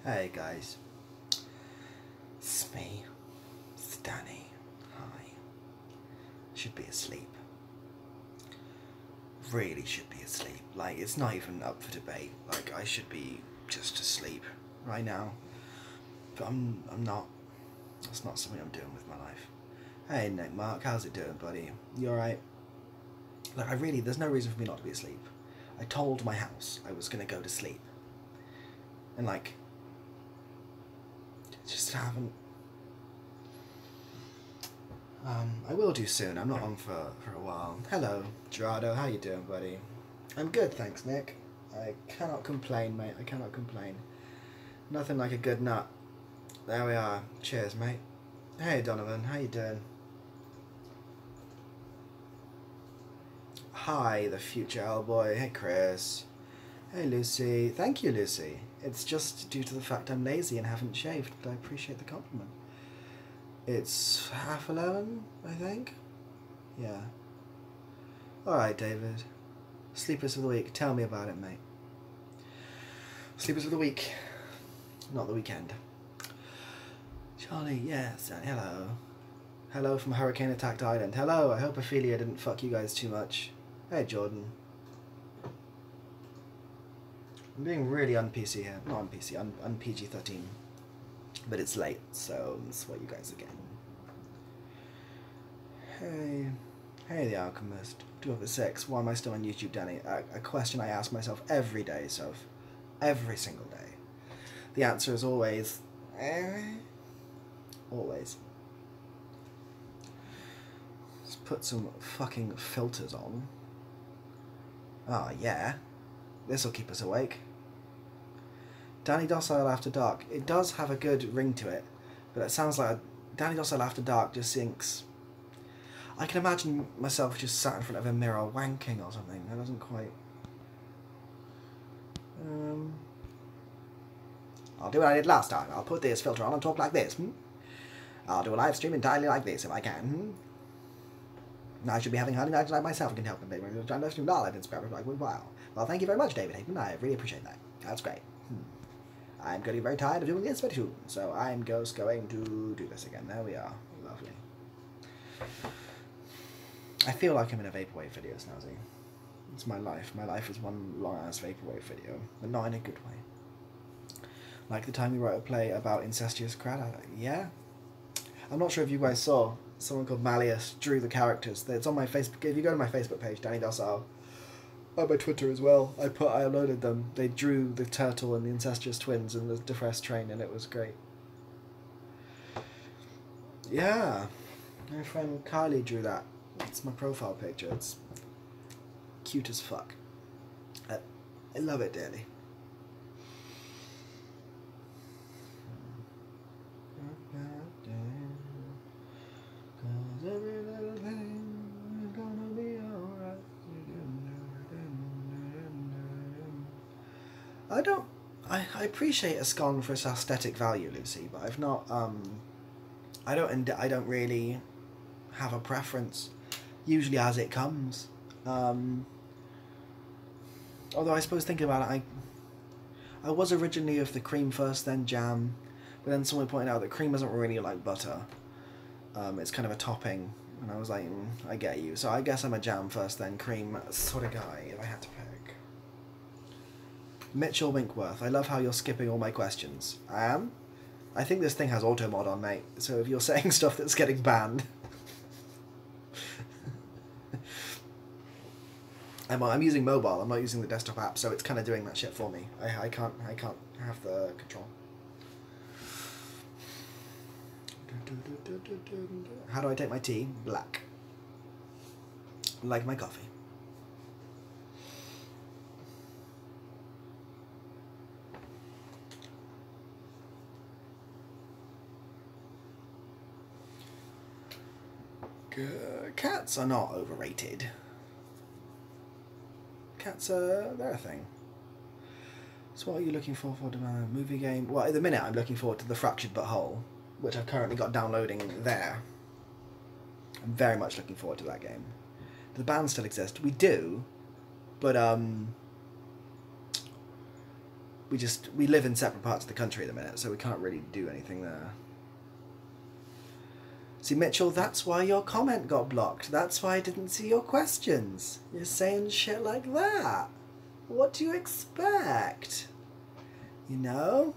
Hey guys, it's me, it's Danny. Hi. Should be asleep. Really should be asleep. Like, it's not even up for debate. Like, I should be just asleep right now. But I'm not. That's not something I'm doing with my life. Hey Nick Mark, how's it doing, buddy? You alright? Look, there's no reason for me not to be asleep. I told my house I was gonna go to sleep. And like, just haven't. I will do soon. I'm not on for a while. Hello, Gerardo. How you doing, buddy? I'm good, thanks, Nick. I cannot complain, mate. I cannot complain. Nothing like a good nut. There we are. Cheers, mate. Hey, Donovan. How you doing? Hi, the future Hellboy. Hey, Chris. Hey, Lucy. Thank you, Lucy. It's just due to the fact I'm lazy and haven't shaved, but I appreciate the compliment. It's 11:30, I think? Yeah. Alright, David. Sleepers of the week. Tell me about it, mate. Sleepers of the week. Not the weekend. Charlie, yes, and hello. Hello from Hurricane Attacked Island. Hello, I hope Ophelia didn't fuck you guys too much. Hey, Jordan. I'm being really un-PC here. Not un-PC, un-PG-13. But it's late, so that's what you guys are getting. Hey the Alchemist. 2 over 6. Why am I still on YouTube, Danny? A question I ask myself every day, Soph. Every single day. The answer is always... always. Let's put some fucking filters on. Oh, yeah. This'll keep us awake. DannyDocile After Dark. It does have a good ring to it, but it sounds like DannyDocile After Dark just sinks. I can imagine myself just sat in front of a mirror wanking or something. That doesn't quite... I'll do what I did last time. I'll put this filter on and talk like this. I'll do a live stream entirely like this if I can. I should be having hard nights like myself and can help them. I'm trying to stream live Instagram like wow. Well, thank you very much, David Hayden. I really appreciate that. That's great. I'm getting very tired of doing this very soon, so I'm just going to do this again. There we are. Lovely. I feel like I'm in a Vaporwave video, Snazzy. It's my life. My life is one long-ass Vaporwave video, but not in a good way. Like the time you wrote a play about incestuous crowd. Yeah? I'm not sure if you guys saw. Someone called Malleus drew the characters. It's on my Facebook. If you go to my Facebook page, DannyDocile, on my Twitter as well, I uploaded them. They drew the turtle and the incestuous twins and the depressed train, and it was great. Yeah, my friend Kylie drew that. It's my profile picture. It's cute as fuck. I love it dearly. I appreciate a scone for its aesthetic value, Lucy, but I've not, I don't really have a preference, usually as it comes. Although I suppose thinking about it, I was originally of the cream first, then jam, but then someone pointed out that cream isn't really like butter. It's kind of a topping, and I was like, I get you. So I guess I'm a jam first, then cream sort of guy, if I had to pick. Mitchell Winkworth, I love how you're skipping all my questions. I am? I think this thing has auto mod on, mate, so if you're saying stuff that's getting banned... I'm using mobile, I'm not using the desktop app, so it's kind of doing that shit for me. I can't have the control. How do I take my tea? Black. Like my coffee. Cats are not overrated. Cats are... they're a thing. So what are you looking for the movie game? Well, at the minute I'm looking forward to The Fractured But Whole, which I've currently got downloading there. I'm very much looking forward to that game. Do the band still exist? We do, but we live in separate parts of the country at the minute, so we can't really do anything there. See, Mitchell, that's why your comment got blocked. That's why I didn't see your questions. You're saying shit like that. What do you expect? You know?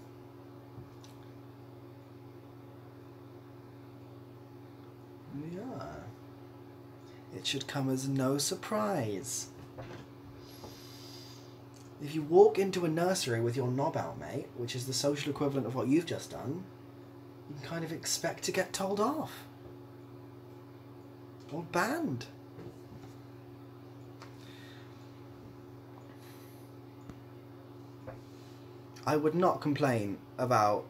Yeah. It should come as no surprise. If you walk into a nursery with your knob out, mate, which is the social equivalent of what you've just done, you can kind of expect to get told off. Or banned. I would not complain about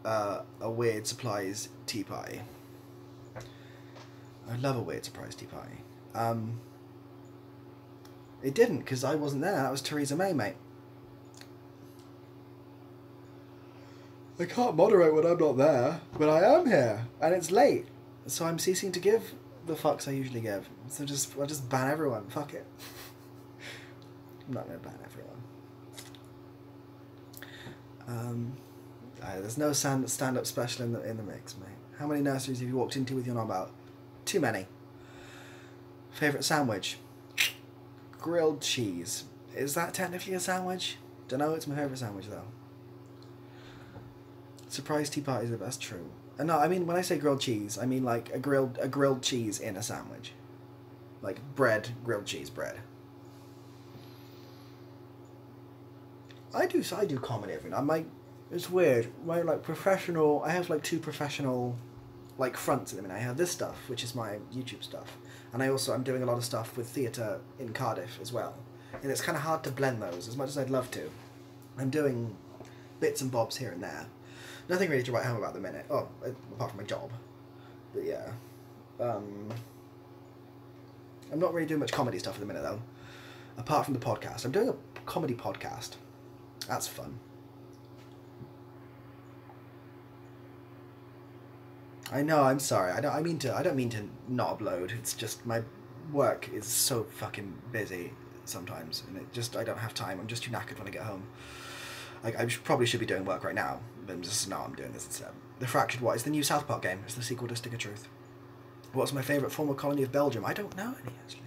a Weird Supplies tea party. I love a Weird Surprise tea party. It didn't, because I wasn't there. That was Theresa May, mate. I can't moderate when I'm not there, but I am here, and it's late, so I'm ceasing to give the fucks I usually give. So I'll just ban everyone. Fuck it. I'm not going to ban everyone. There's no stand-up special in the mix, mate. How many nurseries have you walked into with your knob out? Too many. Favourite sandwich? Grilled cheese. Is that technically a sandwich? Dunno, it's my favourite sandwich though. Surprise tea party is the best, true. And no, I mean, when I say grilled cheese, I mean like a grilled cheese in a sandwich. Like bread, grilled cheese bread. I do comedy every night. It's weird. My professional, I have 2 professional fronts at the minute. I have this stuff, which is my YouTube stuff, and I'm doing a lot of stuff with theatre in Cardiff as well, and it's kind of hard to blend those as much as I'd love to. I'm doing bits and bobs here and there, nothing really to write home about at the minute, apart from my job, but yeah, I'm not really doing much comedy stuff at the minute though, apart from the podcast. I'm doing a comedy podcast. That's fun. I know, I'm sorry. I don't mean to not upload. It's just my work is so fucking busy sometimes, and I don't have time. I'm just too knackered when I get home. Probably should be doing work right now, but I'm doing this instead. The Fractured What is the new South Park game. It's the sequel to Stick of Truth. What's my favourite former colony of Belgium? I don't know any, actually.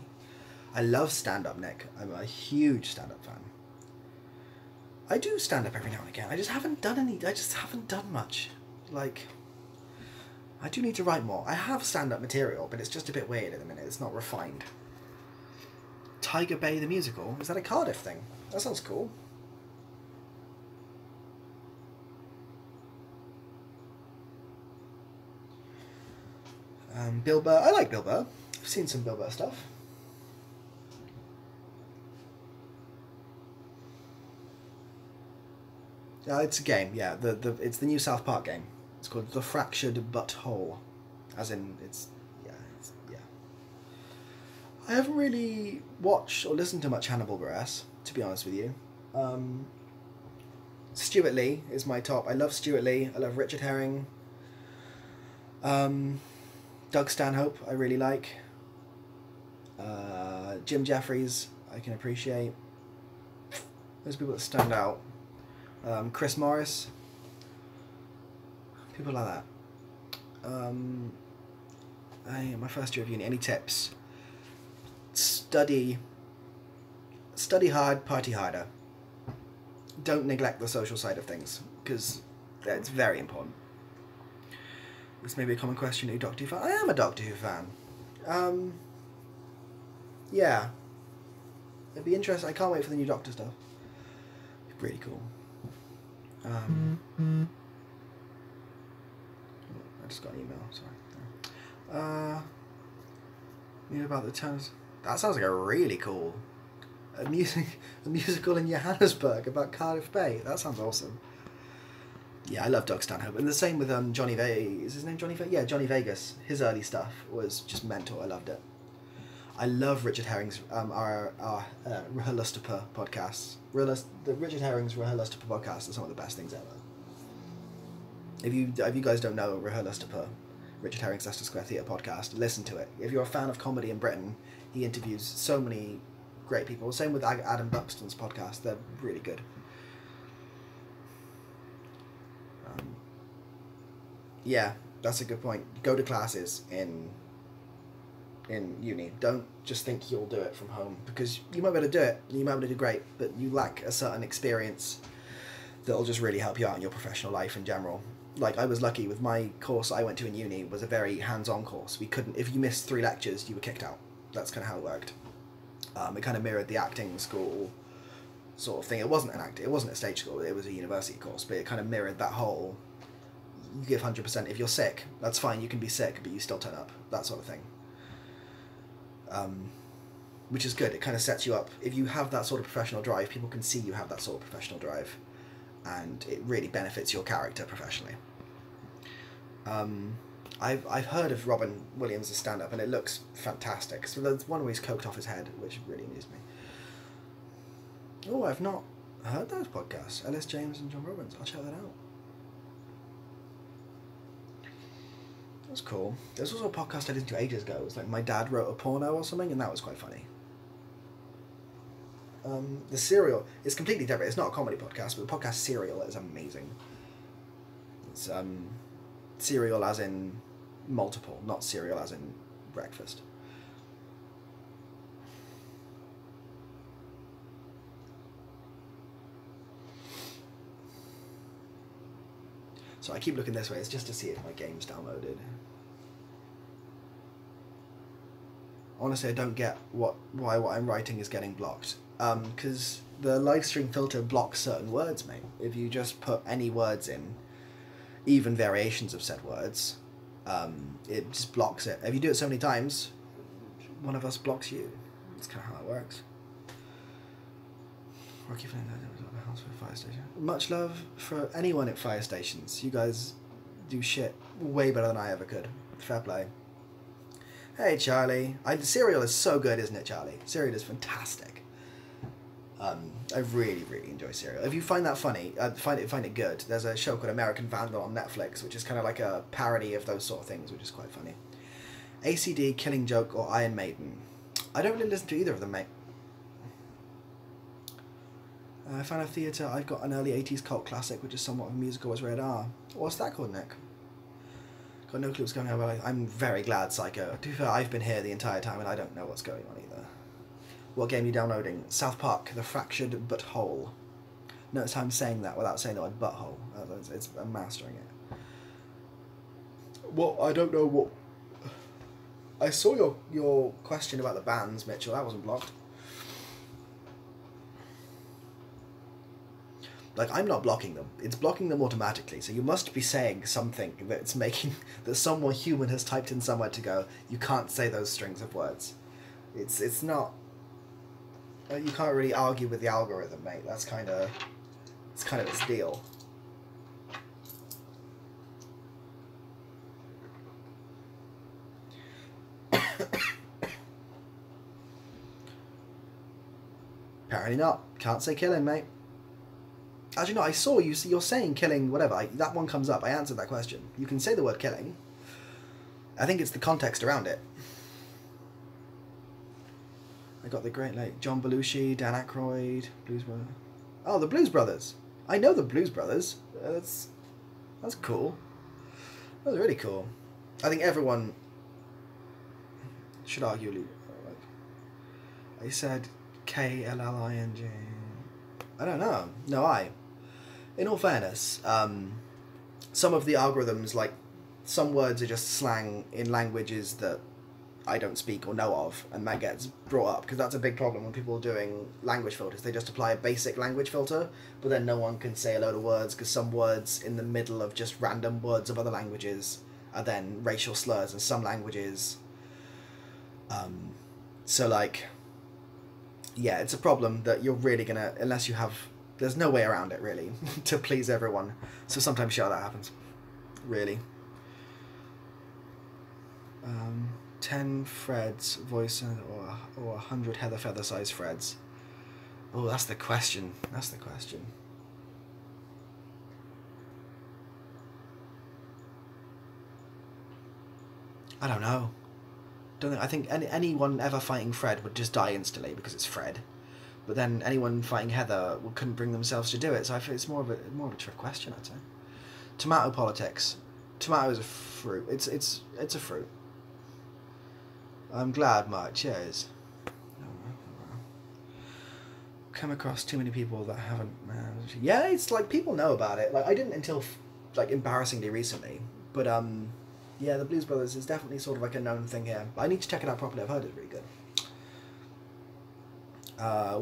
I love stand-up, Nick. I'm a huge stand-up fan. I do stand-up every now and again. I just haven't done much. I do need to write more. I have stand-up material, but it's just a bit weird at the minute. It's not refined. Tiger Bay the musical? Is that a Cardiff thing? That sounds cool. Bill Burr. I like Bill Burr. I've seen some Bill Burr stuff. It's a game, yeah. It's the new South Park game. It's called The Fractured Butthole. As in, yeah. I haven't really watched or listened to much Hannibal Buress, to be honest with you. Stuart Lee is my top. I love Stuart Lee. I love Richard Herring. Doug Stanhope, I really like. Jim Jeffries, I can appreciate. Those people that stand out. Chris Morris. People like that. My first year of uni. Any tips? Study hard, party harder. Don't neglect the social side of things, because it's very important. This may be a common question. Are you a Doctor Who fan? I am a Doctor Who fan. Yeah. It'd be interesting. I can't wait for the new Doctor stuff. It'd be really cool. I just got an email, sorry. About the Thames. That sounds like a really cool... A musical in Johannesburg about Cardiff Bay. That sounds awesome. Yeah, I love Doug Stanhope. And the same with Johnny Vegas. Is his name Johnny Vegas? Yeah, Johnny Vegas. His early stuff was just mental. I loved it. I love Richard Herring's our RHLSTP podcasts. The Richard Herring's RHLSTP podcast are some of the best things ever. If you guys don't know RHLSTP, Richard Herring's Leicester Square Theatre podcast, listen to it. If you're a fan of comedy in Britain, he interviews so many great people. Same with Adam Buxton's podcast. They're really good. Yeah, that's a good point. Go to classes in uni. Don't just think you'll do it from home, because you might be able to do it, you might be able to do great, but you lack a certain experience that'll just really help you out in your professional life in general. Like, I was lucky with my course I went to in uni was a very hands-on course. We couldn't, if you missed 3 lectures, you were kicked out. That's kind of how it worked. It kind of mirrored the acting school sort of thing. It wasn't it wasn't a stage school, it was a university course, but it kind of mirrored that whole, you give 100%. If you're sick, that's fine, you can be sick, but you still turn up, that sort of thing. Which is good. It kind of sets you up. If you have that sort of professional drive, people can see you have that sort of professional drive, and it really benefits your character professionally. I've heard of Robin Williams' stand-up, and it looks fantastic. So there's one where he's coked off his head, which really amused me. Oh, I've not heard those podcasts. Ellis James and John Robbins. I'll check that out. That's cool. There's also a podcast I listened to ages ago. It was like My Dad Wrote a Porno or something, and that was quite funny. The Serial is completely different. It's not a comedy podcast, but the podcast Serial is amazing. It's cereal as in multiple, not cereal as in breakfast. So I keep looking this way. It's just to see if my game's downloaded. Honestly, I don't get why what I'm writing is getting blocked. Because the live stream filter blocks certain words, mate. If you just put any words in, even variations of said words, it just blocks it. If you do it so many times, one of us blocks you. That's kind of how it works. Rocky Flynn, house for a fire station. Much love for anyone at fire stations. You guys do shit way better than I ever could. Fair play. Hey, Charlie. Serial is so good, isn't it, Charlie? Serial is fantastic. I really, really enjoy Serial. If you find that funny, find it good. There's a show called American Vandal on Netflix, which is kind of like a parody of those sort of things, which is quite funny. ACD, Killing Joke, or Iron Maiden. I don't really listen to either of them, mate. Fan of theatre, I've got an early 80s cult classic, which is somewhat of a musical, as Rated R. What's that called, Nick? Got no clue what's going on, but I'm very glad, Psycho. To be fair, I've been here the entire time, and I don't know what's going on either. What game are you downloading? South Park, The Fractured But Whole. Notice how I'm saying that without saying the word butthole. I'm mastering it. Well, I don't know what... I saw your question about the bands, Mitchell. That wasn't blocked. Like, I'm not blocking them. It's blocking them automatically. So you must be saying something that's making... that someone human has typed in somewhere to go, you can't say those strings of words. It's not... You can't really argue with the algorithm, mate. That's kind of... it's kind of its deal. Apparently not. Can't say killing, mate. Actually, no, I saw you. You're saying killing, whatever. That one comes up. I answered that question. You can say the word killing. I think it's the context around it. I got the great, like, John Belushi, Dan Aykroyd, Blues Brothers. Oh, the Blues Brothers. I know the Blues Brothers. That's cool. That's really cool. I think everyone should arguably... I said K-L-L-I-N-G. I don't know. No, in all fairness, some of the algorithms, like, some words are just slang in languages that I don't speak or know of, and that gets brought up, because that's a big problem when people are doing language filters. They just apply a basic language filter, but then no one can say a load of words, because some words in the middle of just random words of other languages are then racial slurs in some languages. So, like, yeah, it's a problem that you're really gonna, unless you have, there's no way around it, really, to please everyone. So sometimes, sure, that happens. Really. 10 Freds voice or 100 Heather Feather size Freds. Oh, that's the question. That's the question. I don't know. I think anyone ever fighting Fred would just die instantly because it's Fred. But then anyone fighting Heather couldn't bring themselves to do it. So I feel it's more of a trick question, I'd say. Tomato politics. Tomato is a fruit. It's a fruit. I'm glad much. Yeah, it is. Come across too many people that haven't. Yeah, it's like people know about it. Like I didn't until like embarrassingly recently. But yeah, the Blues Brothers is definitely sort of like a known thing here. But I need to check it out properly. I've heard it's really good.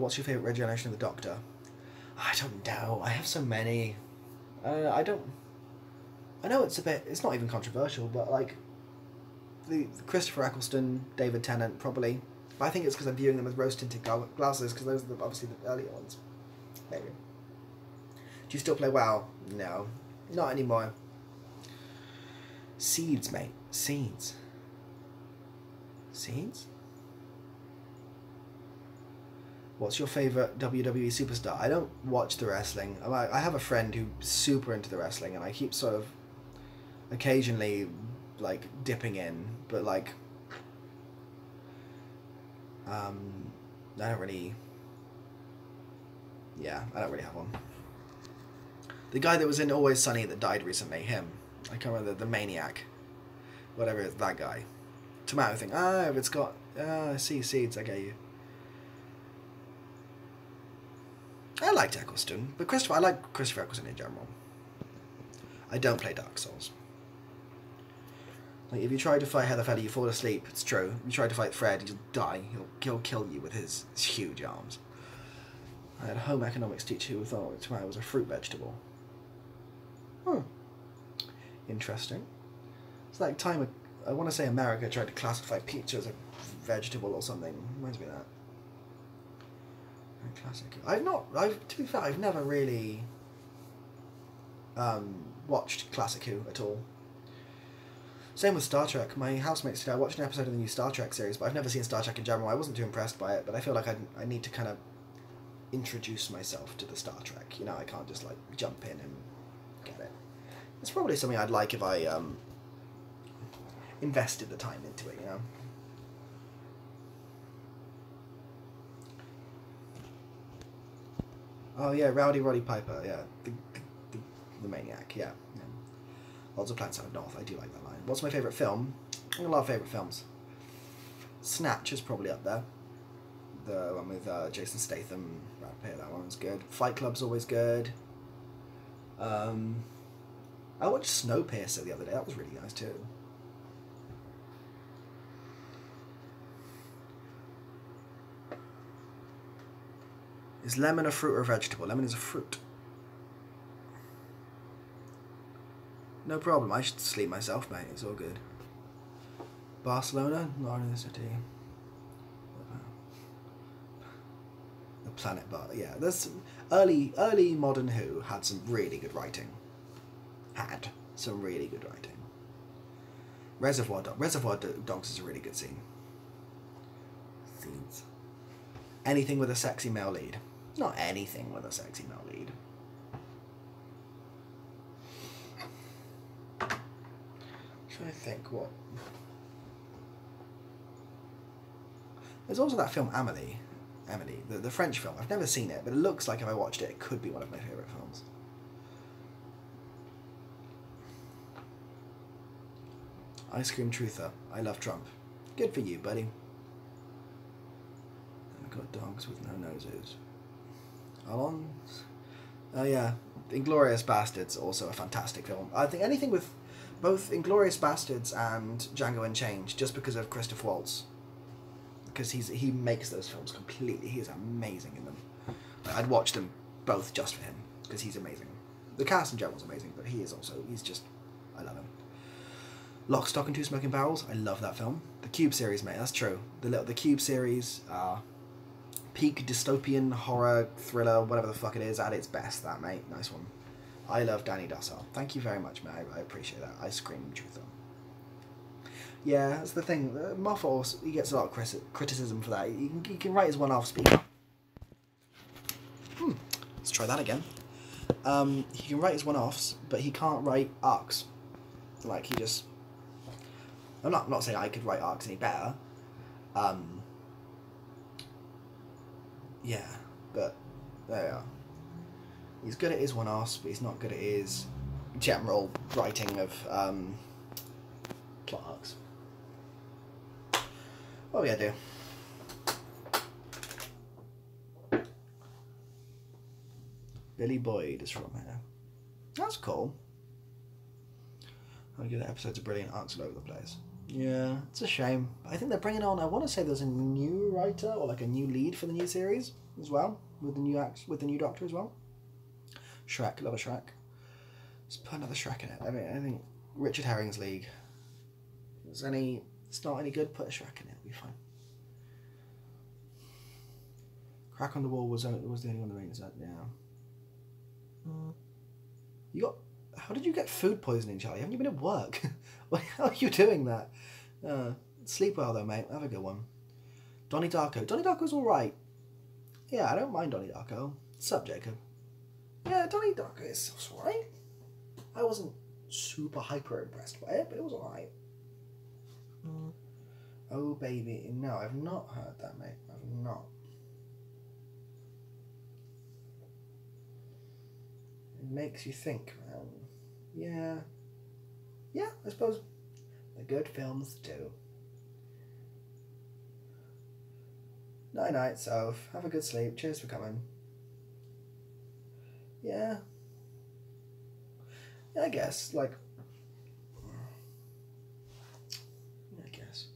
What's your favourite regeneration of the Doctor? I don't know. I have so many. I don't. I know it's a bit. It's not even controversial, but like the Christopher Eccleston, David Tennant, probably. But I think it's because I'm viewing them as rose-tinted glasses, because those are obviously the earlier ones. Maybe. Do you still play WoW? No, not anymore. Seeds, mate. Seeds. Seeds? What's your favourite WWE superstar? I don't watch the wrestling. I have a friend who's super into the wrestling, and I keep sort of occasionally like dipping in, but like I don't really. Yeah, I don't really have one. The guy that was in Always Sunny that died recently, him. I can't remember the Maniac. Whatever, it's that guy. Tomato thing. Ah, if it's got I see seeds, I get you. I liked Eccleston, but I like Christopher Eccleston in general. I don't play Dark Souls. Like, if you try to fight Heatherfeather, you fall asleep. It's true. If you try to fight Fred, you'll die. He'll kill you with his huge arms. I had a home economics teacher who thought tomato was a fruit vegetable. Interesting. It's like time, I want to say America tried to classify peach as a vegetable or something. Reminds me of that. Classic. To be fair, I've never really watched Classic Who at all. Same with Star Trek. My housemates today, I watched an episode of the new Star Trek series, but I've never seen Star Trek in general. I wasn't too impressed by it, but I feel like I need to kind of introduce myself to the Star Trek. You know, I can't just like jump in and get it. It's probably something I'd like if I invested the time into it, you know. Oh yeah, Rowdy Roddy Piper, yeah. The Maniac, yeah. Lots of Planets Out of North, I do like that line. What's my favourite film? I have a lot of favourite films. Snatch is probably up there. The one with Jason Statham, Brad Pitt, that one's good. Fight Club's always good. I watched Snowpiercer the other day, that was really nice too. Is lemon a fruit or a vegetable? Lemon is a fruit. No problem, I should sleep myself, mate. It's all good. Barcelona? Not in the city. The Planet Bar. Yeah, there's early modern Who had some really good writing. Had some really good writing. Reservoir Dogs is a really good scene. Scenes. Anything with a sexy male lead. Not anything with a sexy male lead. I'm trying to think what. There's also that film Amélie, the French film. I've never seen it, but it looks like if I watched it, it could be one of my favourite films. Ice Cream Truther. I love Trump. Good for you, buddy. I've got dogs with no noses. Alons? Oh yeah, Inglourious Bastards, also a fantastic film. I think anything with both Inglourious Bastards and Django Unchained, just because of Christoph Waltz. Because he makes those films completely. He is amazing in them. I'd watch them both just for him, because he's amazing. The cast in general is amazing, but he's just, I love him. Lock, Stock and Two Smoking Barrels, I love that film. The Cube series, mate, that's true. The Cube series, peak dystopian horror thriller, whatever the fuck it is, at its best, that, mate. Nice one. I love DannyDocile. Thank you very much, mate. I appreciate that. Ice Cream Truther. Yeah, that's the thing. Moffat, he gets a lot of criticism for that. He can write his one-off speaker. Let's try that again. He can write his one-offs, but he can't write arcs. Like, he just... I'm not saying I could write arcs any better. Yeah, but there we are. He's good at his one-offs, but he's not good at his general writing of plot arcs. What are we gonna do? Billy Boyd is from here. That's cool. I get episodes of brilliant arcs all over the place. Yeah, it's a shame. I think they're bringing on. I want to say there's a new writer or like a new lead for the new series as well, with the new Doctor as well. Shrek, love a Shrek. Just put another Shrek in it. I mean, I think Richard Herring's League. If it's not any good, put a Shrek in it. It'll be fine. Crack on the Wall was the only one that made that. Yeah. You got. How did you get food poisoning, Charlie? Haven't you been at work? Why are you doing that? Sleep well though, mate. Have a good one. Donnie Darko. Donnie Darko's alright. Yeah, I don't mind Donnie Darko. What's up, Jacob? Yeah, Donnie Darko is alright. I wasn't super hyper impressed by it, but it was alright. Oh, baby. No, I've not heard that, mate. I've not. It makes you think, man. Yeah. Yeah, I suppose the good films do. Night night, Soph. Have a good sleep. Cheers for coming. Yeah. Yeah, I guess. Like, I guess.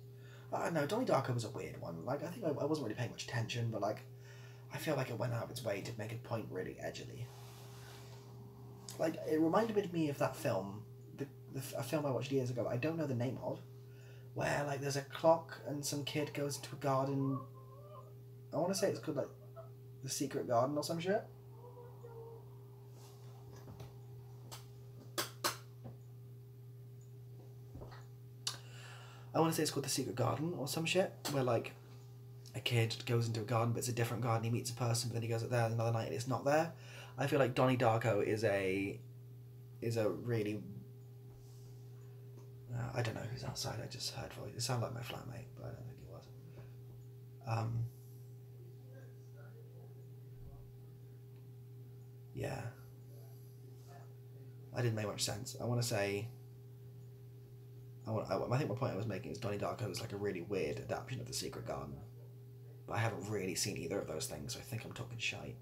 I don't know, Donnie Darko was a weird one. Like, I think I wasn't really paying much attention, but like, I feel like it went out of its way to make a point really edgily. Like, it reminded me of that film, a film I watched years ago, I don't know the name of, where, like, there's a clock and some kid goes into a garden. I want to say it's called, like, The Secret Garden or some shit. I want to say it's called The Secret Garden or some shit, where, like, a kid goes into a garden, but it's a different garden, he meets a person, but then he goes up there another night and it's not there. I feel like Donnie Darko is a really... I don't know who's outside, I just heard voice. It sounded like my flatmate, but I don't think it was. Yeah. I didn't make much sense. I want to say... I think my point I was making is Donnie Darko is like a really weird adaptation of The Secret Garden. But I haven't really seen either of those things, so I think I'm talking shite.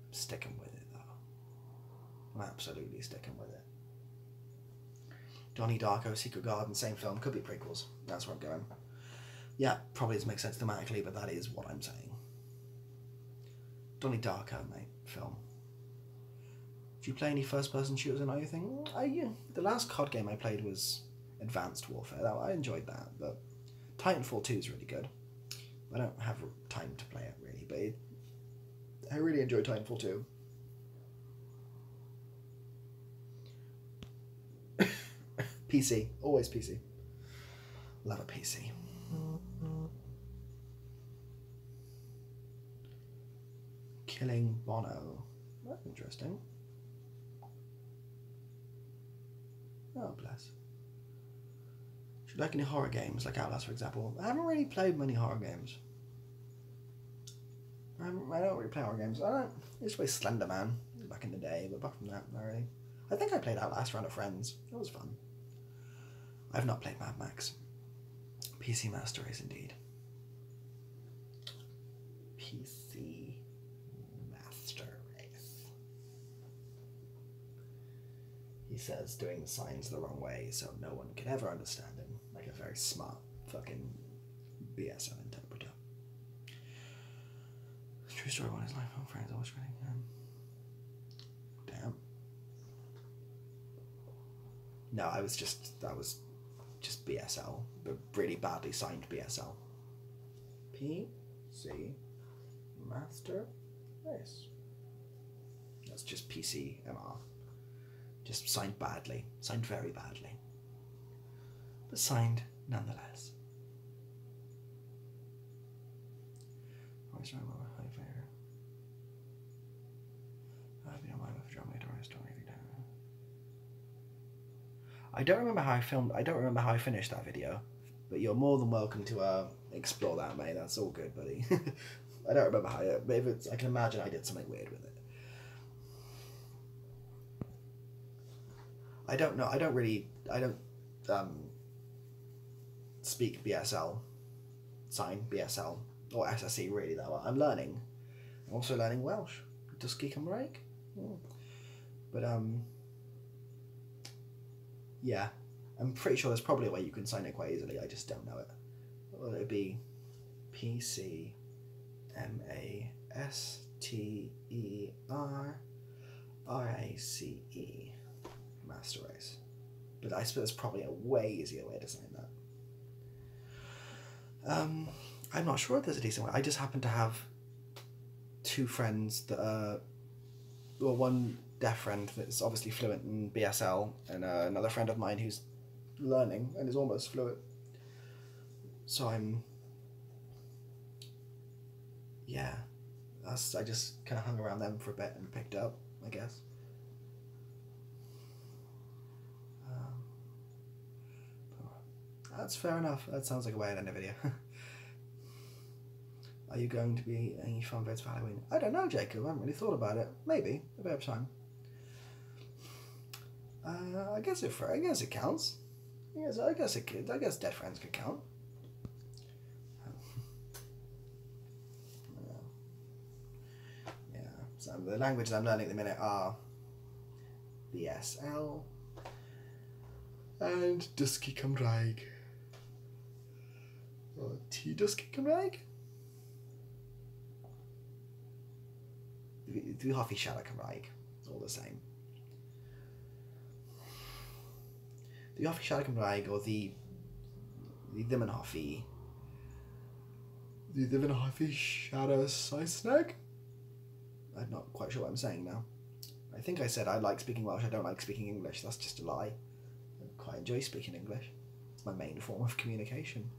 I'm sticking with it, though. I'm absolutely sticking with it. Donnie Darko, Secret Garden, same film, could be prequels. That's where I'm going. Yeah, probably doesn't make sense thematically, but that is what I'm saying. Donnie Darko, mate, film. Do you play any first-person shooters or anything? Yeah. The last COD game I played was Advanced Warfare. I enjoyed that, but Titanfall 2 is really good. I don't have time to play it, really, but I really enjoy Titanfall 2. PC. Always PC. Love a PC. Killing Bono. That's interesting. Oh, bless. Should you like any horror games, like Outlast, for example? I haven't really played many horror games. I don't really play horror games. I used to play Slender Man back in the day, but apart from that, not really. I think I played Outlast around at friends. It was fun. I've not played Mad Max. PC Master Race, indeed. PC Master Race. He says doing the signs the wrong way so no one can ever understand him, like a very smart fucking BSL interpreter. True story about his life, home friends, always reading. Damn. No, that was just BSL, but really badly signed BSL. PC Master Race. That's just PCMR. Just signed badly. Signed very badly. But signed nonetheless. Always remember how fair. I've been on my way for Germany to story every day. I don't remember how I filmed. I don't remember how I finished that video, but you're more than welcome to explore that, mate. That's all good, buddy. I don't remember how. But if it's, I can imagine I did something weird with it. I don't know. I don't speak BSL, sign BSL or SSE really that well. I'm learning. I'm also learning Welsh. Dysgu Cymraeg. But yeah, I'm pretty sure there's probably a way you can sign it quite easily. I just don't know it. Well, it'd be PCMASTER RACE, Master Race. But I suppose there's probably a way easier way to sign that. I'm not sure if there's a decent way. I just happen to have two friends that are, well, one deaf friend that's obviously fluent in BSL, and another friend of mine who's learning and is almost fluent. So I just kind of hung around them for a bit and picked up, I guess. That's fair enough. That sounds like a way to end a video. Are you going to be any fun vids for Halloween? I don't know, Jacob. I haven't really thought about it. Maybe a bit of time. I guess it counts. I guess dead friends could count. Yeah. So the languages I'm learning at the minute are BSL and Dysgu Cymraeg. Or Dysgu Cymraeg? Dwi hoffi siarad Cymraeg, all the same. Dwi hoffi siarad Cymraeg o ddi ddim yn hoffi siarad Saesneg? I'm not quite sure what I'm saying now. I think I said I like speaking Welsh, I don't like speaking English. That's just a lie. I quite enjoy speaking English. It's my main form of communication.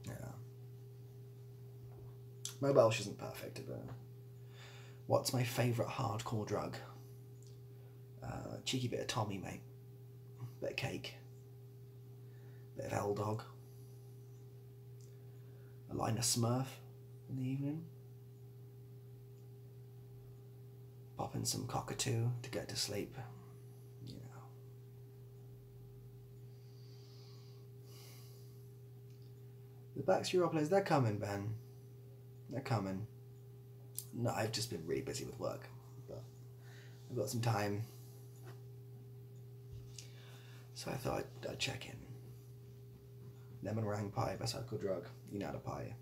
Yeah. My Welsh isn't perfect, but what's my favourite hardcore drug? Cheeky bit of Tommy, mate. Bit of cake. Bit of L-Dog. A line of Smurf in the evening. Popping some cockatoo to get to sleep. You know. The Backstreet Rollers, they're coming, Ben. They're coming. No, I've just been really busy with work, but I've got some time, so I thought I'd check in. Lemon meringue pie, best hardcore drug. You know how to pie.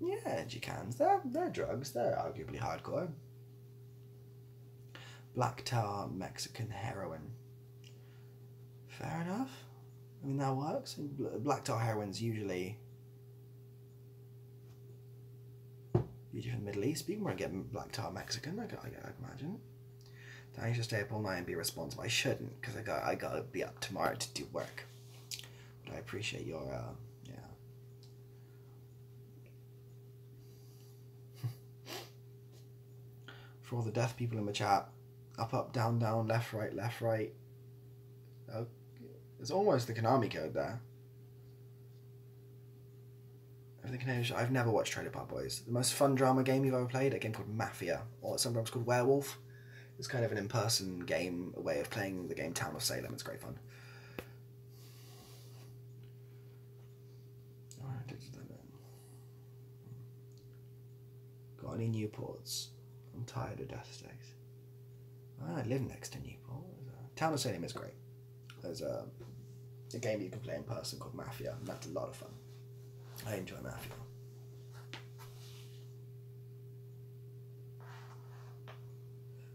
Yeah, G-cans. They're drugs. They're arguably hardcore. Black tar Mexican heroin. Fair enough. I mean, that works. Black tar heroin's usually from the Middle East. People might get black tar Mexican, I'd imagine. I should stay up all night and be responsible. I shouldn't, because I gotta be up tomorrow to do work. But I appreciate your yeah. For all the deaf people in the chat, up, down, down, left, right, left, right. Oh, it's almost the Konami code there. I've never watched Trailer Park Boys. The most fun drama game you've ever played? A game called Mafia, or sometimes called Werewolf. It's kind of an in-person game, a way of playing the game Town of Salem. It's great fun. Got any Newports? I'm tired of death stakes. I live next to Newport. Town of Salem is great. There's a game you can play in person called Mafia, and that's a lot of fun. I enjoy Mafia.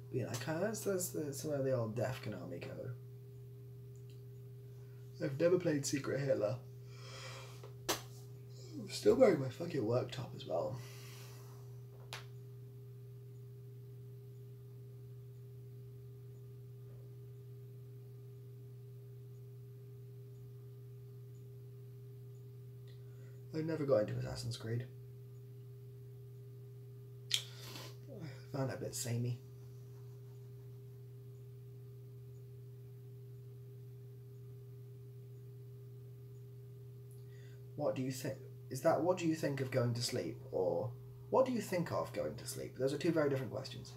But yeah, that's some of the old deaf Konami code. I've never played Secret Hitler. I'm still wearing my fucking work top as well. I never got into Assassin's Creed. I found it a bit samey. What do you think? Is that what do you think of going to sleep, or what do you think of going to sleep? Those are two very different questions.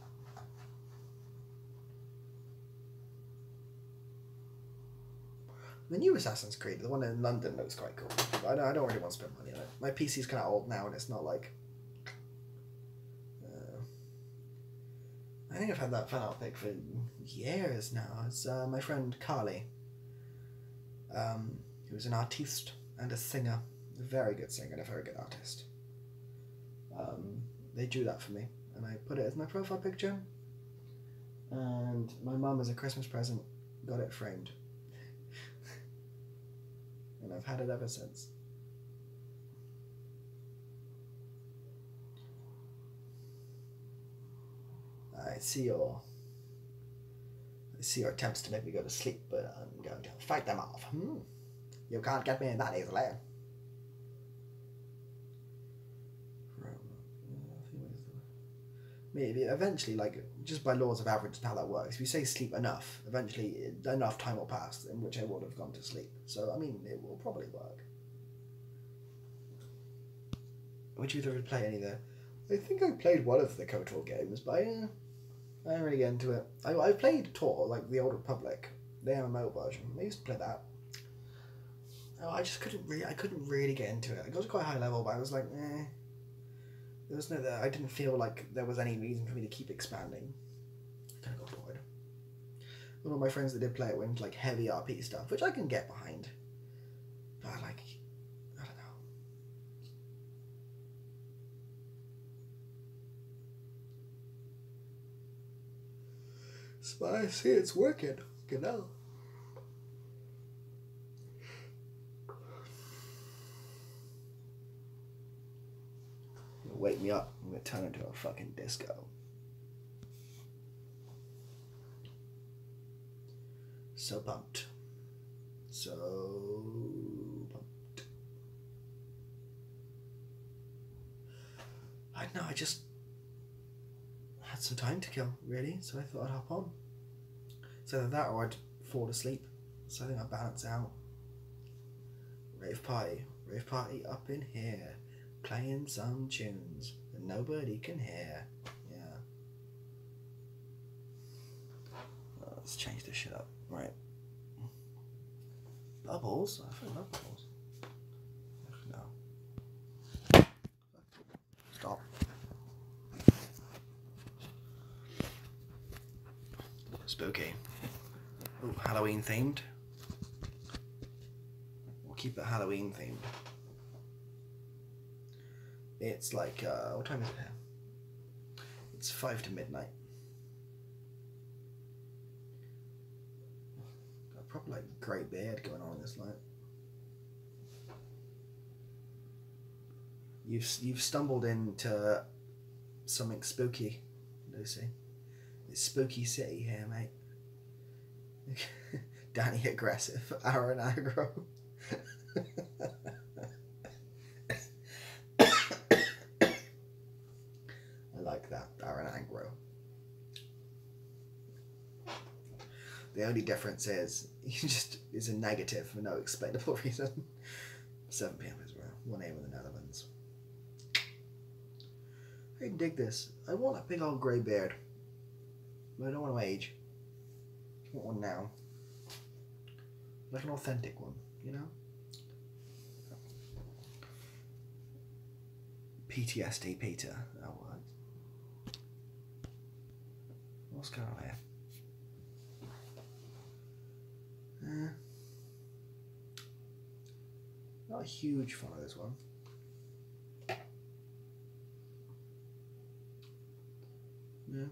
The new Assassin's Creed, the one in London, looks quite cool. I don't really want to spend money on it. My PC's kind of old now, and it's not like... I think I've had that fan art pick for years now. It's my friend Carly, who's an artiste and a singer. A very good singer and a very good artist. They drew that for me, and I put it as my profile picture. And my mum, as a Christmas present, got it framed. And I've had it ever since. I see your attempts to make me go to sleep, but I'm going to fight them off. You can't get me that easily. Maybe eventually, like, just by laws of averages and how that works, if you say sleep enough, eventually enough time will pass in which I would have gone to sleep. So, I mean, it will probably work. Would you ever play any of the... I think I played one of the KOTOR games, but I didn't really get into it. I played Tor, like the Old Republic, the MMO version. I used to play that. Oh, I just couldn't really get into it. I got to quite a high level, but I was like, eh. There was I didn't feel like there was any reason for me to keep expanding. I kind of got bored. One of my friends that did play it went into like heavy RP stuff, which I can get behind. But like, I don't know. So I see it's working. Genau. Wake me up. I'm gonna turn into a fucking disco. So pumped. So pumped. I don't know, I just had some time to kill, really, so I thought I'd hop on. So either that or I'd fall asleep. So I think I'd balance out. Rave party up in here. Playing some tunes that nobody can hear. Yeah. Well, let's change this shit up. Right. Bubbles? I feel love bubbles. No. Stop. Spooky. Ooh, Halloween themed. We'll keep it Halloween themed. It's like, what time is it here? It's 5 to midnight. Got a proper like grey beard going on in this light. You've stumbled into something spooky, Lucy. It's spooky city here, mate. Danny aggressive, Aaron aggro. The only difference is is a negative for no explainable reason. 7 PM as well. 1 AM in the Netherlands. I dig this. I want a big old grey beard, but I don't want to age. I want one now, like an authentic one, you know. PTSD, Peter. Oh, what? What's going on here? Not a huge fan of this one. No.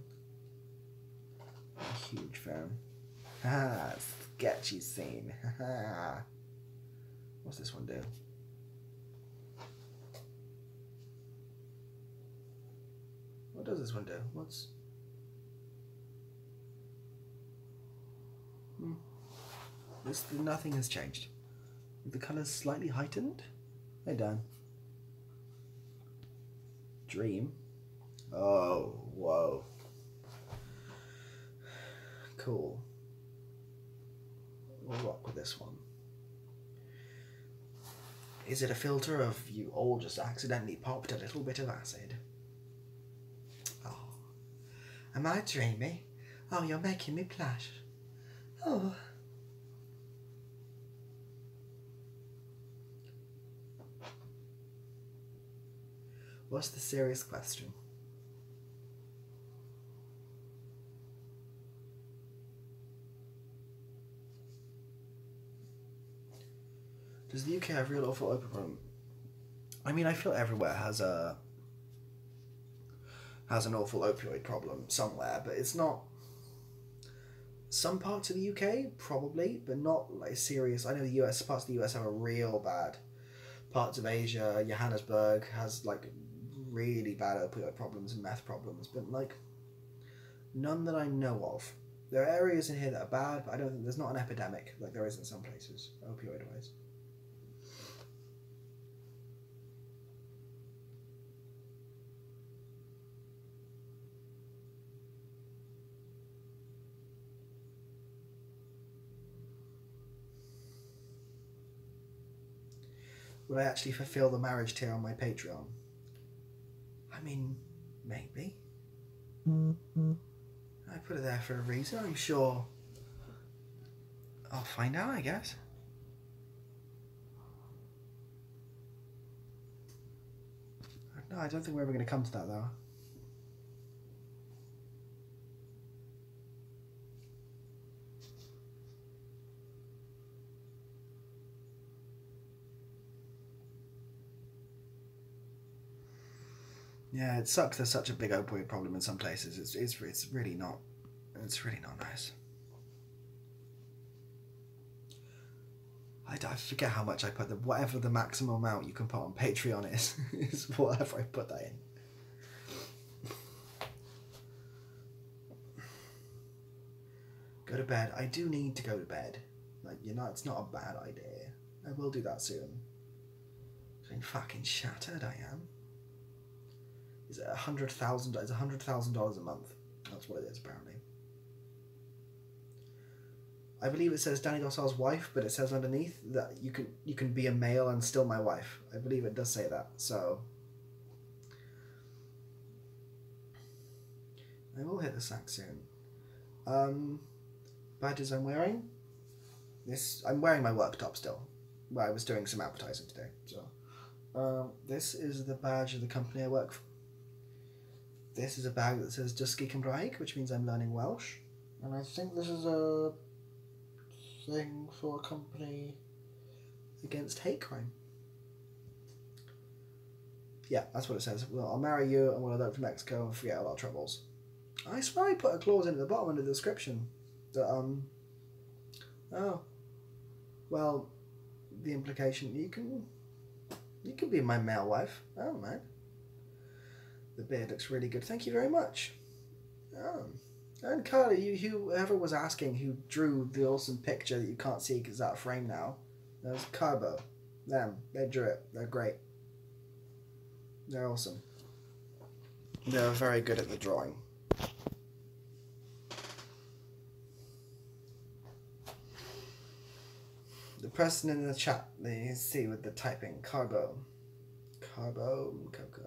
Not a huge fan. Haha, sketchy scene. Haha. What's this one do? What does this one do? What's... Nothing has changed. The colour's slightly heightened. Hey, Dan. Dream. Oh, whoa. Cool. We'll rock with this one. Is it a filter of you all just accidentally popped a little bit of acid? Oh, am I dreamy? Oh, you're making me blush. Oh. What's the serious question? Does the UK have real awful opioid problem? I mean, I feel everywhere has an awful opioid problem somewhere, but it's not. Some parts of the UK probably, but not like serious. I know the US parts of the US have a real bad. Parts of Asia, Johannesburg has like really bad opioid problems and meth problems, but like none that I know of. There are areas in here that are bad, but I don't think there's not an epidemic like there is in some places, opioid-wise. Would I actually fulfill the marriage tier on my Patreon? I mean, maybe. I put it there for a reason, I'm sure. I'll find out, I guess. No, I don't think we're ever going to come to that, though. Yeah, it sucks. There's such a big opioid problem in some places. It's really not. It's really not nice. I forget how much I put. Whatever the maximum amount you can put on Patreon is whatever I put that in. Go to bed. I do need to go to bed. Like, you know, it's not a bad idea. I will do that soon. I'm fucking shattered. I am. Is it $100,000? It's $100,000 a month. That's what it is, apparently. I believe it says DannyDocile's wife, but it says underneath that you can be a male and still my wife. I believe it does say that. So I will hit the sack soon. Badges I'm wearing. I'm wearing my work top still. Well, I was doing some advertising today. So this is the badge of the company I work for. This is a bag that says Dysgu Cymraeg, which means I'm learning Welsh. And I think this is a thing for a company against hate crime. Yeah, that's what it says. Well, I'll marry you and we'll elope to Mexico and forget all our troubles. I swear I put a clause in at the bottom of the description that, oh, well, the implication, you can be my male wife. Oh, man. The beard looks really good. Thank you very much. Oh. And Carly, whoever was asking who drew the awesome picture that you can't see because it's out of frame now, that was Carbo. Them. They drew it. They're great. They're awesome. They're very good at the drawing. The person in the chat, you see with the typing, Carbo. Carbo, Coco.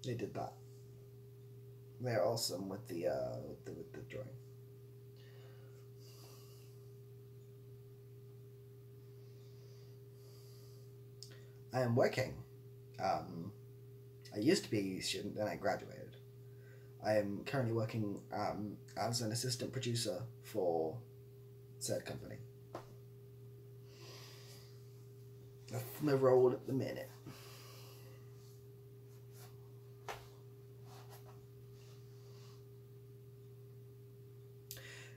They did that. They're awesome with the drawing. I am working. I used to be a student, then I graduated. I am currently working as an assistant producer for said company. That's my role at the minute.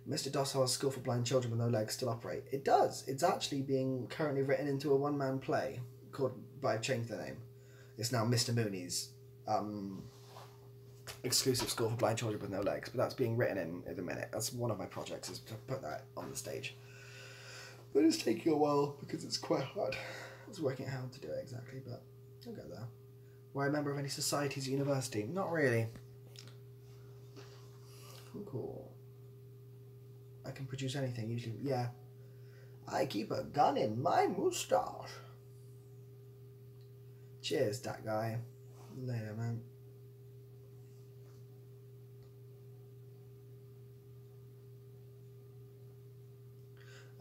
Mr. Docile's School for Blind Children with No Legs still operate? It does. It's actually being currently written into a one-man play called, but I've changed the name. It's now Mr. Mooney's exclusive School for Blind Children with No Legs, but that's being written in a minute. That's one of my projects, is to put that on the stage. But it's taking a while because it's quite hard. I was working out how to do it exactly, but I'll get there. Were I a member of any societies at university? Not really. Cool. I can produce anything, usually, yeah. I keep a gun in my moustache. Cheers, that guy. Later, man.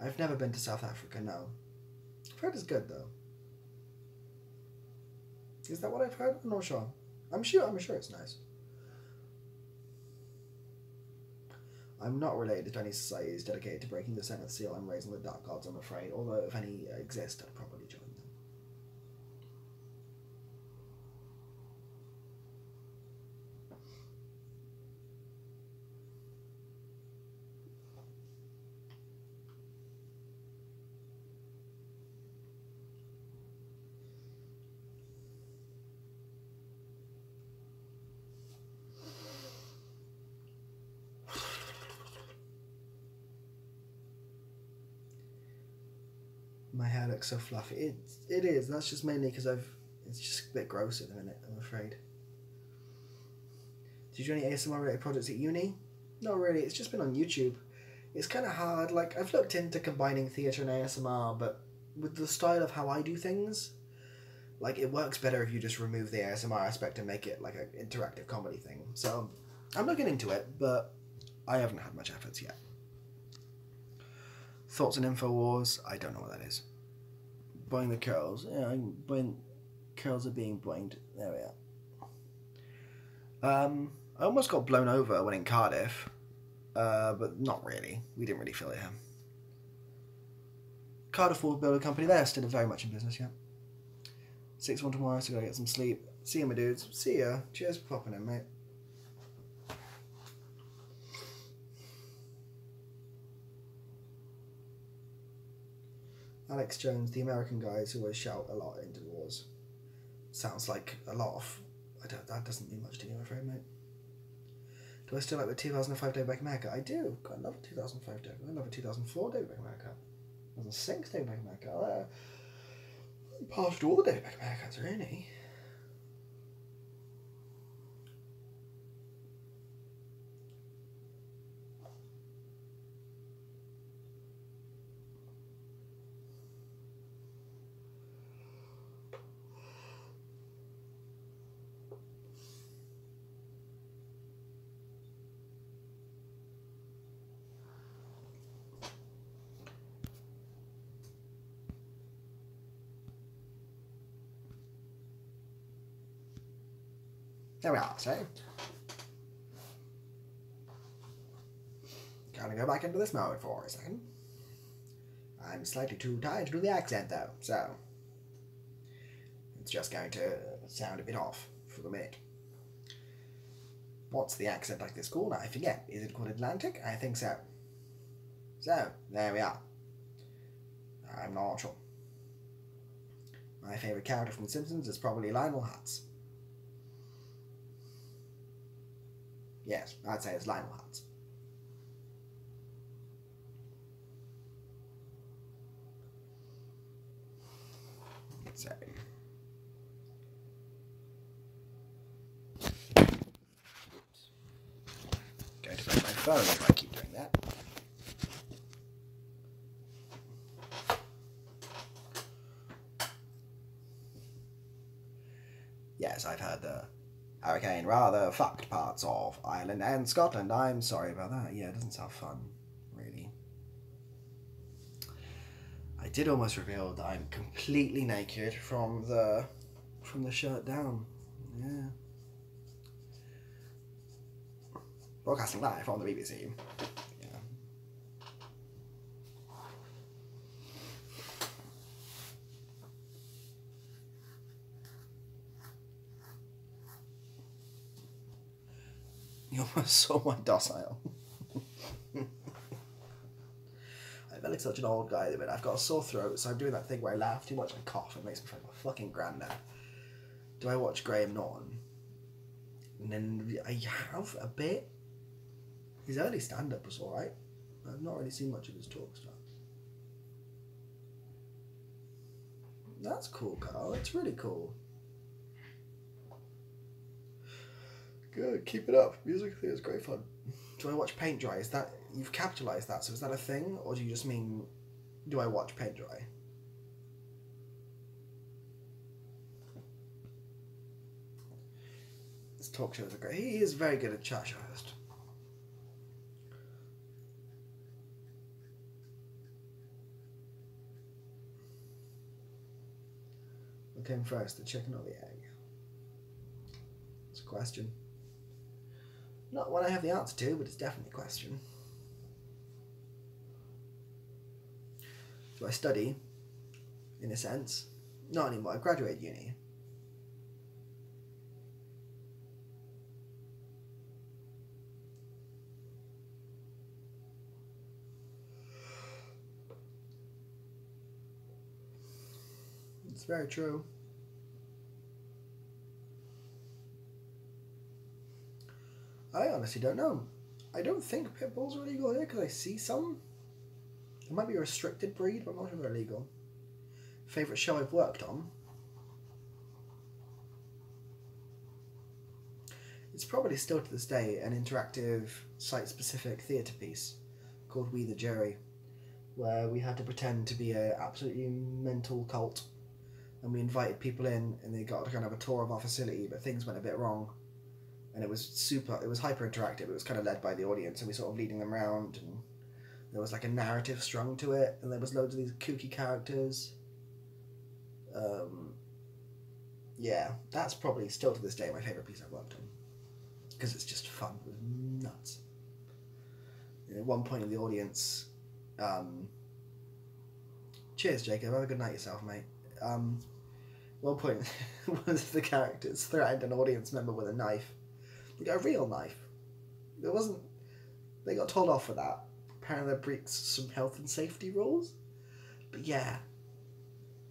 I've never been to South Africa, no. I've heard it's good, though. Is that what I've heard? I'm not sure. I'm sure it's nice. I'm not related to any societies dedicated to breaking the seventh seal and raising the dark gods, I'm afraid. Although if any exist, I'd probably join them. My hair looks so fluffy. It is. That's just mainly because it's just a bit gross at the minute, I'm afraid. Did you do any ASMR related projects at uni? Not really. It's just been on YouTube. It's kind of hard. Like, I've looked into combining theatre and ASMR, but with the style of how I do things, like, it works better if you just remove the ASMR aspect and make it like an interactive comedy thing. So I'm looking into it, but I haven't had much efforts yet. Thoughts on InfoWars? I don't know what that is. Boing the curls. Yeah, curls are being boinged. There we are. I almost got blown over when in Cardiff, but not really. We didn't really feel it here. Cardiff Wall Builder Company, they're still very much in business, yeah. 6-1 tomorrow, so gotta get some sleep. See you, my dudes. See ya. Cheers for popping in, mate. Alex Jones, the American guys who always shout a lot into wars. Sounds like a lot of... that doesn't mean much to me, I'm afraid, mate. Do I still like the 2005 Day Back America? I do. God, I love a 2005 Day. I love a 2004 Day Back America. 2006 Day Back America. Past all the Day Back Americas, really. There we are, so. Gonna go back into this mode for a second. I'm slightly too tired to do the accent though, so. It's just going to sound a bit off for the minute. What's the accent like this called? I forget. Is it called Atlantic? I think so. So, there we are. I'm not sure. My favourite character from The Simpsons is probably Lionel Hutz. Yes, I'd say it's Lionel Hutz. So. Oops. Going to break my phone if I keep doing that. Yes, I've heard the hurricane rather fucked parts of Ireland and Scotland. I'm sorry about that. Yeah, it doesn't sound fun, really. I did almost reveal that I'm completely naked from the shirt down. Yeah. Broadcasting live on the BBC. Yeah. You almost saw my Docile. I feel like such an old guy at the minute. I've got a sore throat, so I'm doing that thing where I laugh too much and cough. It makes me feel like a fucking granddad. Do I watch Graham Norton? And then I have a bit. His early stand-up was alright. I've not really seen much of his talk stuff. That's cool, Carl. That's really cool. Good, keep it up. Music theatre is great fun. Do I watch paint dry? Is that, you've capitalised that, so is that a thing? Or do you just mean do I watch paint dry. His talk shows are great. He is very good at chat show host. What came first, the chicken or the egg? It's a question. Not one I have the answer to, but it's definitely a question. Do I study? In a sense. Not anymore. I graduated uni. It's very true. I honestly don't know. I don't think pit bulls are illegal here because I see some. It might be a restricted breed, but I'm not sure they're illegal. Favourite show I've worked on? It's probably still to this day an interactive, site-specific theatre piece called We the Jury, where we had to pretend to be an absolutely mental cult, and we invited people in and they got kind of a tour of our facility, but things went a bit wrong. And it was hyper interactive. It was kind of led by the audience, and we sort of leading them around, and there was like a narrative strung to it, and there was loads of these kooky characters. Yeah, that's probably still to this day my favourite piece I've worked on, because it's just fun. It was nuts. At one point in the audience, cheers, Jacob. Have a good night yourself, mate. One point, one of the characters threatened an audience member with a knife. They got a real knife. There wasn't. They got told off for that. Apparently, that breaks some health and safety rules. But yeah,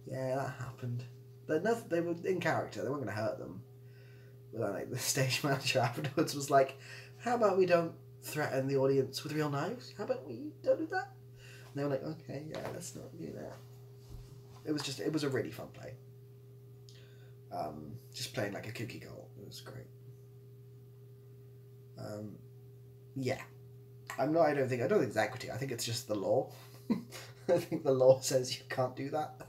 that happened. They were in character. They weren't going to hurt them. But then, like, the stage manager afterwards was like, "How about we don't threaten the audience with real knives? How about we don't do that?" And they were like, "Okay, yeah, let's not do that." It was a really fun play. Just playing like a kooky cult. It was great. Yeah. I don't think it's equity. I think it's just the law. I think the law says you can't do that.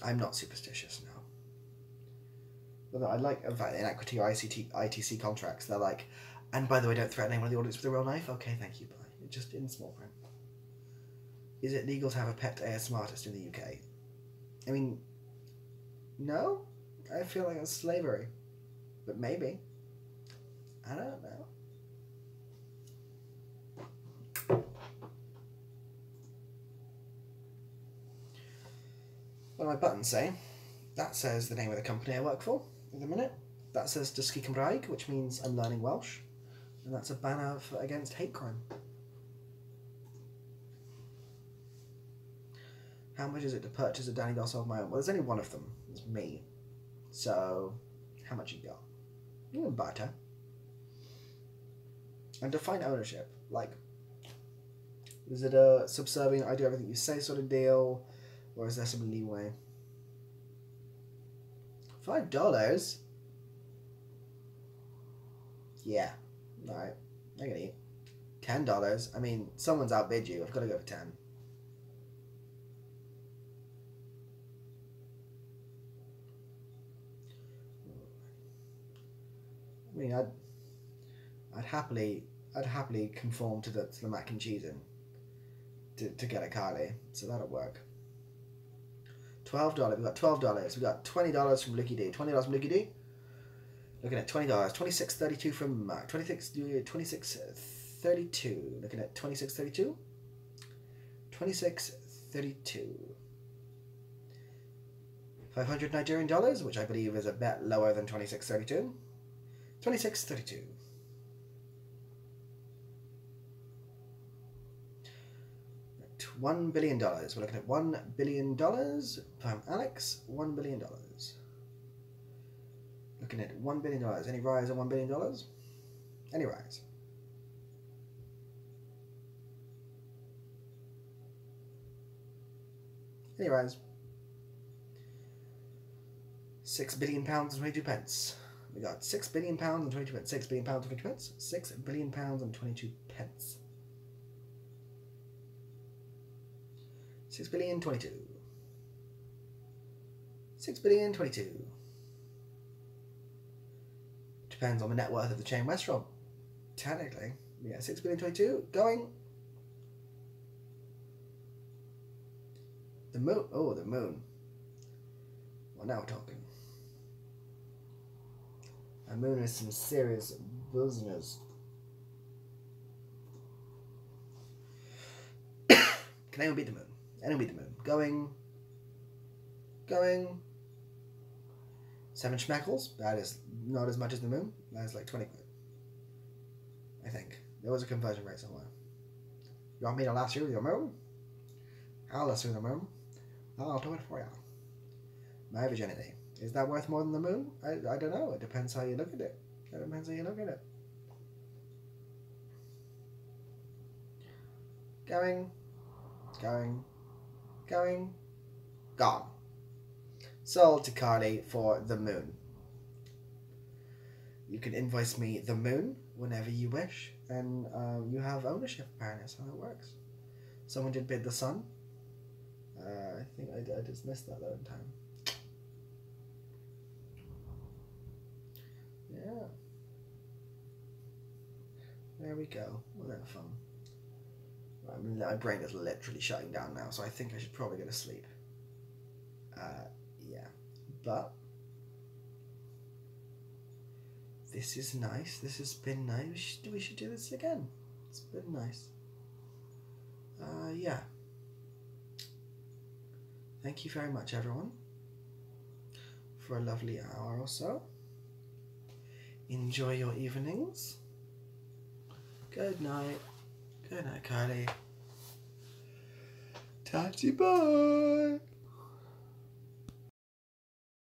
I'm not superstitious now. But I like, in fact, in equity or ITC contracts, they're like, and by the way, don't threaten anyone in the audience with a real knife. Okay, thank you, bye. Just in small print. Is it legal to have a pet ASMR artist in the UK? I mean, no? I feel like it's slavery. But maybe. I don't know. What do my buttons say? That says the name of the company I work for at the minute. That says Dysgu Cymraeg, which means I'm learning Welsh. And that's a banner against hate crime. How much is it to purchase a DannyDocile of my own? Well, there's only one of them. It's me. So, how much you got? You can buy 10. And define ownership. Like, is it a subservient, I do everything you say sort of deal? Or is there some leeway? $5? Yeah. Alright. I can eat. $10? I mean, someone's outbid you. I've got to go for 10. I mean, I'd happily conform to the mac and cheese to get a Kylie, so that'll work. $12. We got $12. We got $20 from Lucky D. $20 from Lucky D. Looking at $20. $26.32 from Mark. $26.32. Looking at $26.32. $26.32. 500 Nigerian dollars, which I believe is a bit lower than $26.32. $26.32. $1 billion. We're looking at $1 billion. From Alex, $1 billion. Looking at $1 billion. Any rise on $1 billion? Any rise? Any rise? £6 billion and 22 pence. We got £6 billion and 22 pence. £6 billion and 22 pence. £6 billion and 22 pence. 6 billion 22. 6 billion 22. Depends on the net worth of the chain restaurant. Technically. Yeah, 6 billion 22. Going. The moon. Oh, the moon. Well, now we're talking. A moon is some serious business. Can anyone beat the moon? Anyone beat the moon? Going. 7 schmeckles. That is not as much as the moon. That is like 20 quid. I think. There was a conversion rate somewhere. You want me to last you with your moon? I'll last you with the moon. I'll do it for you. My virginity. Is that worth more than the moon? I don't know. It depends how you look at it. It depends how you look at it. Going. Gone. Sold to Carly for the moon. You can invoice me the moon whenever you wish, and you have ownership, apparently. That's how it works. Someone did bid the sun. I think I just missed that though in time. Yeah. There we go. Wasn't that fun? My brain is literally shutting down now, so I think I should probably go to sleep. Yeah. But this is nice. This has been nice. We should do this again. It's been nice. Yeah. Thank you very much, everyone, for a lovely hour or so. Enjoy your evenings. Good night. Good night, Kylie. Tatty bye.